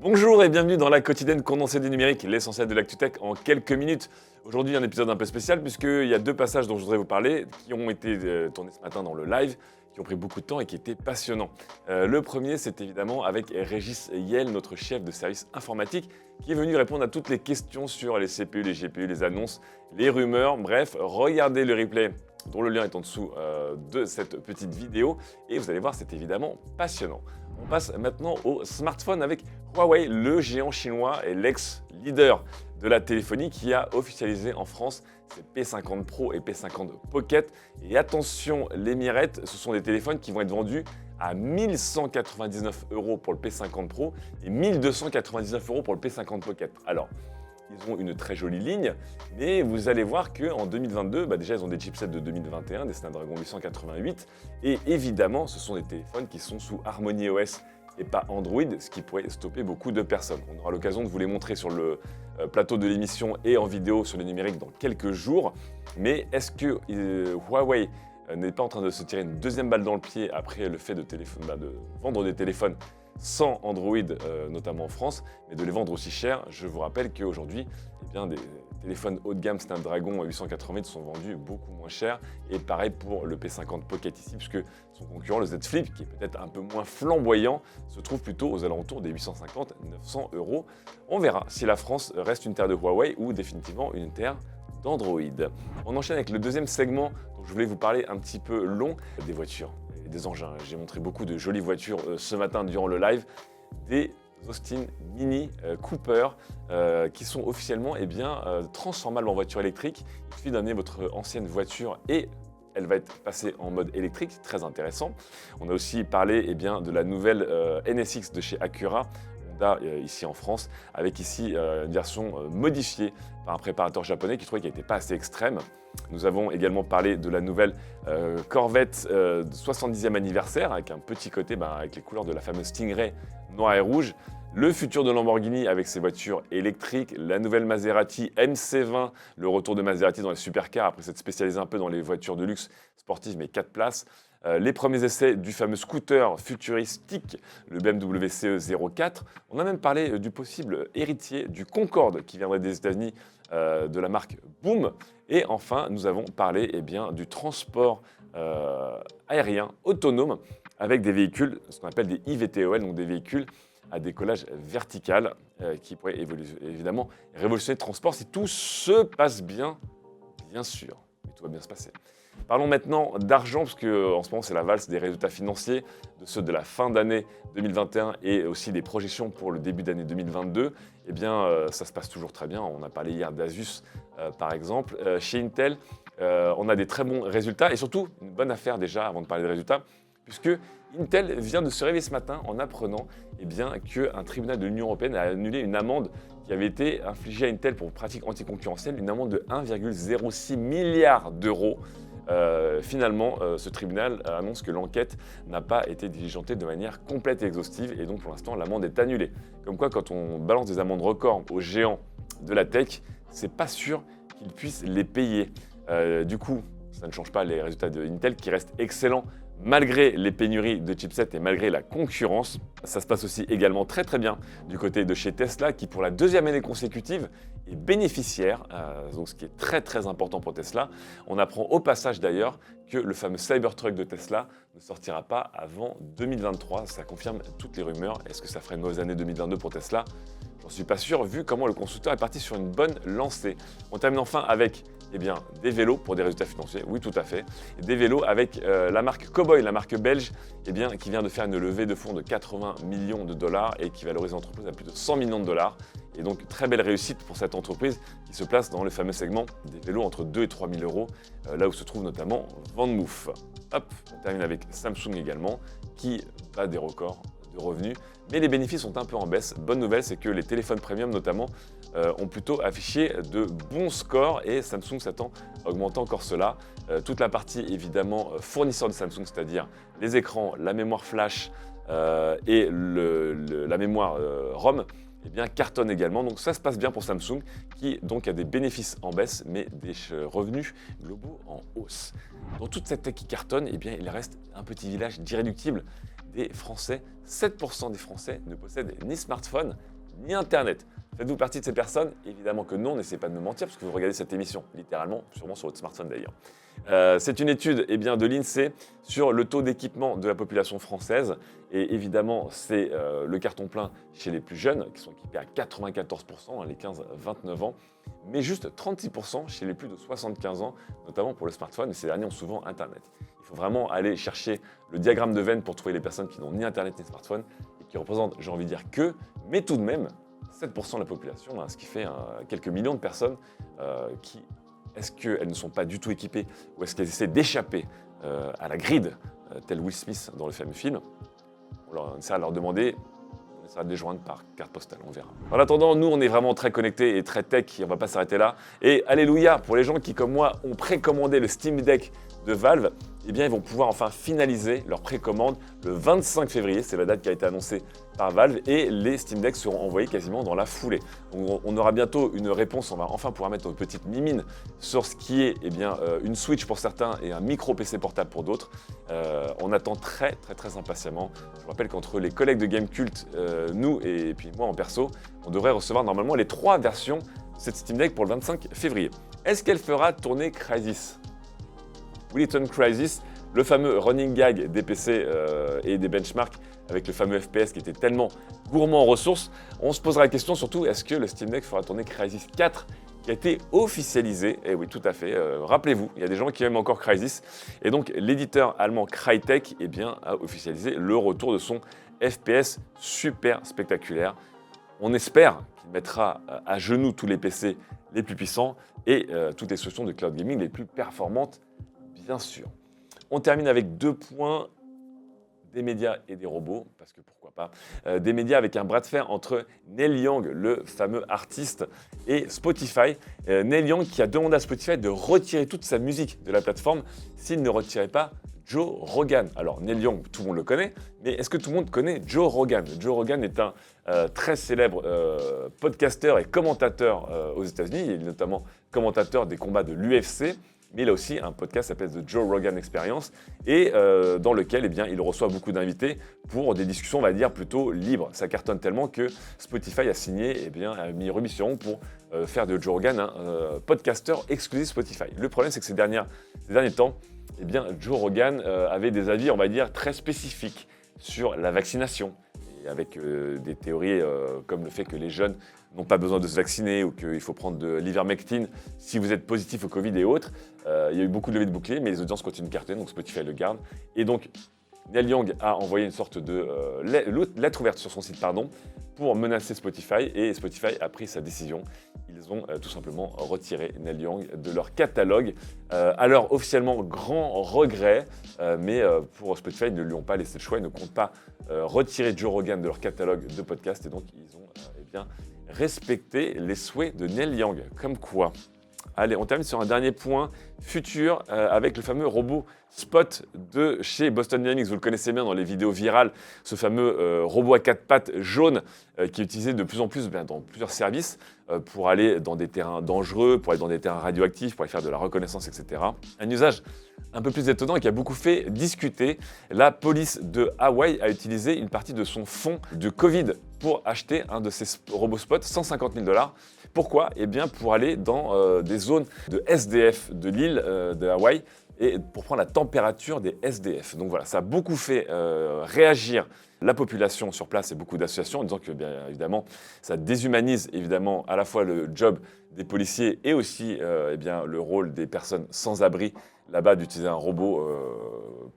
Bonjour et bienvenue dans la quotidienne condensée du numérique, l'essentiel de l'actu-tech en quelques minutes. Aujourd'hui, un épisode un peu spécial puisqu'il y a deux passages dont je voudrais vous parler qui ont été tournés ce matin dans le live, qui ont pris beaucoup de temps et qui étaient passionnants. Le premier, c'est évidemment avec Régis Yel, notre chef de service informatique, qui est venu répondre à toutes les questions sur les CPU, les GPU, les annonces, les rumeurs. Bref, regardez le replay dont le lien est en dessous de cette petite vidéo et vous allez voir, c'est évidemment passionnant. On passe maintenant au smartphone avec Huawei, le géant chinois et l'ex-leader de la téléphonie qui a officialisé en France ses P50 Pro et P50 Pocket. Et attention, les mirettes, ce sont des téléphones qui vont être vendus à 1 199 € pour le P50 Pro et 1 299 € pour le P50 Pocket. Alors, ils ont une très jolie ligne, mais vous allez voir qu'en 2022, déjà ils ont des chipsets de 2021, des Snapdragon 888, et évidemment ce sont des téléphones qui sont sous Harmony OS et pas Android, ce qui pourrait stopper beaucoup de personnes. On aura l'occasion de vous les montrer sur le plateau de l'émission et en vidéo sur le numérique dans quelques jours, mais est-ce que Huawei n'est pas en train de se tirer une deuxième balle dans le pied après le fait de vendre des téléphones sans Android, notamment en France, mais de les vendre aussi cher? Je vous rappelle qu'aujourd'hui, des téléphones haut de gamme Snapdragon 888 sont vendus beaucoup moins cher. Et pareil pour le P50 Pocket ici, puisque son concurrent, le Z Flip, qui est peut-être un peu moins flamboyant, se trouve plutôt aux alentours des 850-900 €. On verra si la France reste une terre de Huawei ou définitivement une terre d'Android. On enchaîne avec le deuxième segment dont je voulais vous parler un petit peu long, des voitures. Des engins. J'ai montré beaucoup de jolies voitures ce matin durant le live, des Austin Mini Cooper qui sont officiellement transformables en voiture électrique. Il suffit d'amener votre ancienne voiture et elle va être passée en mode électrique, très intéressant. On a aussi parlé de la nouvelle NSX de chez Acura, Honda ici en France, avec ici une version modifiée par un préparateur japonais qui trouvait qu'elle n'était pas assez extrême. Nous avons également parlé de la nouvelle Corvette 70e anniversaire, avec un petit côté avec les couleurs de la fameuse Stingray noir et rouge. Le futur de Lamborghini avec ses voitures électriques, la nouvelle Maserati MC20, le retour de Maserati dans les supercars après s'être spécialisé un peu dans les voitures de luxe sportives mais 4 places. Les premiers essais du fameux scooter futuristique, le BMW CE 04. On a même parlé du possible héritier du Concorde qui viendrait des États-Unis de la marque Boom. Et enfin, nous avons parlé du transport aérien autonome avec des véhicules, ce qu'on appelle des IVTOL, donc des véhicules à décollage vertical qui pourraient évidemment révolutionner le transport si tout se passe bien, bien sûr. Mais tout va bien se passer. Parlons maintenant d'argent, parce qu'en ce moment, c'est la valse des résultats financiers, de ceux de la fin d'année 2021 et aussi des projections pour le début d'année 2022. Ça se passe toujours très bien. On a parlé hier d'Asus, par exemple. Chez Intel, on a des très bons résultats et surtout, une bonne affaire déjà, avant de parler des résultats, puisque Intel vient de se réveiller ce matin en apprenant qu'un tribunal de l'Union européenne a annulé une amende qui avait été infligée à Intel pour pratique anticoncurrentielle, une amende de 1,06 milliard d'euros. Finalement, ce tribunal annonce que l'enquête n'a pas été diligentée de manière complète et exhaustive et donc pour l'instant l'amende est annulée. Comme quoi, quand on balance des amendes records aux géants de la tech, c'est pas sûr qu'ils puissent les payer. Du coup, ça ne change pas les résultats de Intel qui restent excellents malgré les pénuries de chipsets et malgré la concurrence. Ça se passe aussi également très très bien du côté de chez Tesla qui pour la deuxième année consécutive est bénéficiaire, donc ce qui est très très important pour Tesla. On apprend au passage d'ailleurs que le fameux Cybertruck de Tesla ne sortira pas avant 2023, ça confirme toutes les rumeurs. Est-ce que ça ferait une mauvaise année 2022 pour Tesla? J'en suis pas sûr vu comment le constructeur est parti sur une bonne lancée. On termine enfin avec des vélos pour des résultats financiers, oui tout à fait. Et des vélos avec la marque Cowboy, la marque belge, qui vient de faire une levée de fonds de 80 millions de dollars et qui valorise l'entreprise à plus de 100 millions de dollars. Et donc très belle réussite pour cette entreprise qui se place dans le fameux segment des vélos entre 2 et 3 000 €, là où se trouve notamment VanMoof. Hop, on termine avec Samsung également, qui bat des records de revenus. Mais les bénéfices sont un peu en baisse. Bonne nouvelle, c'est que les téléphones premium notamment ont plutôt affiché de bons scores et Samsung s'attend à augmenter encore cela. Toute la partie évidemment fournisseur de Samsung, c'est-à-dire les écrans, la mémoire flash et la mémoire ROM, cartonne également. Donc ça se passe bien pour Samsung qui donc a des bénéfices en baisse mais des revenus globaux en hausse. Dans toute cette tech qui cartonne, il reste un petit village d'irréductibles des Français. 7% des Français ne possèdent ni smartphone ni Internet. Faites-vous partie de ces personnes? Évidemment que non, n'essayez pas de me mentir, parce que vous regardez cette émission, littéralement, sûrement sur votre smartphone d'ailleurs. C'est une étude de l'INSEE sur le taux d'équipement de la population française. Et évidemment, c'est le carton plein chez les plus jeunes, qui sont équipés à 94%, les 15-29 ans, mais juste 36% chez les plus de 75 ans, notamment pour le smartphone, et ces derniers ont souvent Internet. Il faut vraiment aller chercher le diagramme de Venn pour trouver les personnes qui n'ont ni Internet ni smartphone, et qui représentent, j'ai envie de dire mais tout de même, 7% de la population, ce qui fait quelques millions de personnes qui, est-ce qu'elles ne sont pas du tout équipées ou est-ce qu'elles essaient d'échapper à la grille, tel Will Smith dans le fameux film? On essaiera de leur demander, on essaiera de les joindre par carte postale, on verra. En attendant, nous, on est vraiment très connectés et très tech, et on ne va pas s'arrêter là. Et alléluia, pour les gens qui, comme moi, ont précommandé le Steam Deck de Valve, eh bien, ils vont pouvoir enfin finaliser leur précommande le 25 février. C'est la date qui a été annoncée par Valve et les Steam Decks seront envoyés quasiment dans la foulée. Donc, on aura bientôt une réponse. On va enfin pouvoir mettre une petite mimine sur ce qui est une Switch pour certains et un micro PC portable pour d'autres. On attend très impatiemment. Je vous rappelle qu'entre les collègues de Gamecult, nous et puis moi en perso, on devrait recevoir normalement les 3 versions de cette Steam Deck pour le 25 février. Est-ce qu'elle fera tourner Crysis? Will it run Crysis, le fameux running gag des PC et des benchmarks avec le fameux FPS qui était tellement gourmand en ressources. On se posera la question surtout, est-ce que le Steam Deck fera tourner Crysis 4 qui a été officialisé? Eh oui, tout à fait. Rappelez-vous, il y a des gens qui aiment encore Crysis. Et donc, l'éditeur allemand Crytek a officialisé le retour de son FPS super spectaculaire. On espère qu'il mettra à genoux tous les PC les plus puissants et toutes les solutions de cloud gaming les plus performantes, bien sûr. On termine avec 2 points, des médias et des robots, parce que pourquoi pas. Des médias avec un bras de fer entre Neil Young, le fameux artiste, et Spotify. Neil Young qui a demandé à Spotify de retirer toute sa musique de la plateforme s'il ne retirait pas Joe Rogan. Alors Neil Young, tout le monde le connaît, mais est-ce que tout le monde connaît Joe Rogan? Joe Rogan est un très célèbre podcasteur et commentateur aux États-Unis. Il est notamment commentateur des combats de l'UFC. Mais il a aussi un podcast qui s'appelle The Joe Rogan Experience et dans lequel il reçoit beaucoup d'invités pour des discussions, on va dire, plutôt libres. Ça cartonne tellement que Spotify a signé, a mis remis sur rond pour faire de Joe Rogan un podcasteur exclusif Spotify. Le problème, c'est que ces derniers temps, Joe Rogan avait des avis, on va dire, très spécifiques sur la vaccination. Et avec des théories comme le fait que les jeunes n'ont pas besoin de se vacciner ou qu'il faut prendre de l'ivermectine si vous êtes positif au Covid et autres. Il y a eu beaucoup de levées de boucliers, mais les audiences continuent de cartonner, donc Spotify le garde. Et donc, Neil Young a envoyé une sorte de lettre ouverte sur son site, pour menacer Spotify, et Spotify a pris sa décision. Ils ont tout simplement retiré Neil Young de leur catalogue. Alors, officiellement, grand regret, mais pour Spotify, ils ne lui ont pas laissé le choix, ils ne comptent pas retirer Joe Rogan de leur catalogue de podcasts, et donc ils ont respecté les souhaits de Neil Young. Comme quoi. Allez, on termine sur un dernier point futur avec le fameux robot Spot de chez Boston Dynamics. Vous le connaissez bien dans les vidéos virales, ce fameux robot à 4 pattes jaune qui est utilisé de plus en plus dans plusieurs services pour aller dans des terrains dangereux, pour aller dans des terrains radioactifs, pour aller faire de la reconnaissance, etc. Un usage un peu plus étonnant et qui a beaucoup fait discuter. La police de Hawaï a utilisé une partie de son fonds de Covid pour acheter un de ces robots Spot, 150 000 $. Pourquoi? Pour aller dans des zones de SDF de l'île de Hawaï et pour prendre la température des SDF. Donc voilà, ça a beaucoup fait réagir la population sur place et beaucoup d'associations en disant que, bien évidemment, ça déshumanise évidemment à la fois le job des policiers et aussi le rôle des personnes sans abri là-bas d'utiliser un robot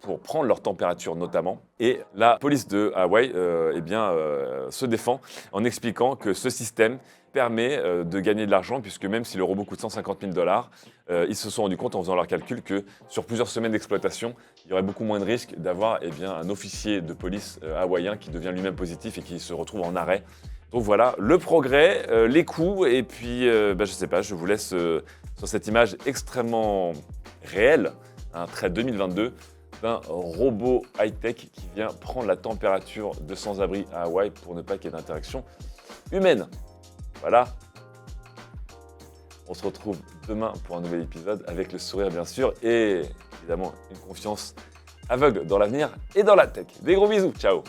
pour prendre leur température notamment. Et la police de Hawaï se défend en expliquant que ce système permet de gagner de l'argent puisque même si le robot coûte 150 000 $, ils se sont rendus compte en faisant leurs calculs que sur plusieurs semaines d'exploitation, il y aurait beaucoup moins de risques d'avoir un officier de police hawaïen qui devient lui-même positif et qui se retrouve en arrêt. Donc voilà, le progrès, les coûts, et puis je sais pas, je vous laisse sur cette image extrêmement réelle, très 2022, d'un robot high-tech qui vient prendre la température de sans-abri à Hawaï pour ne pas qu'il y ait d'interaction humaine. Voilà. On se retrouve demain pour un nouvel épisode avec le sourire bien sûr et évidemment une confiance aveugle dans l'avenir et dans la tech. Des gros bisous, ciao!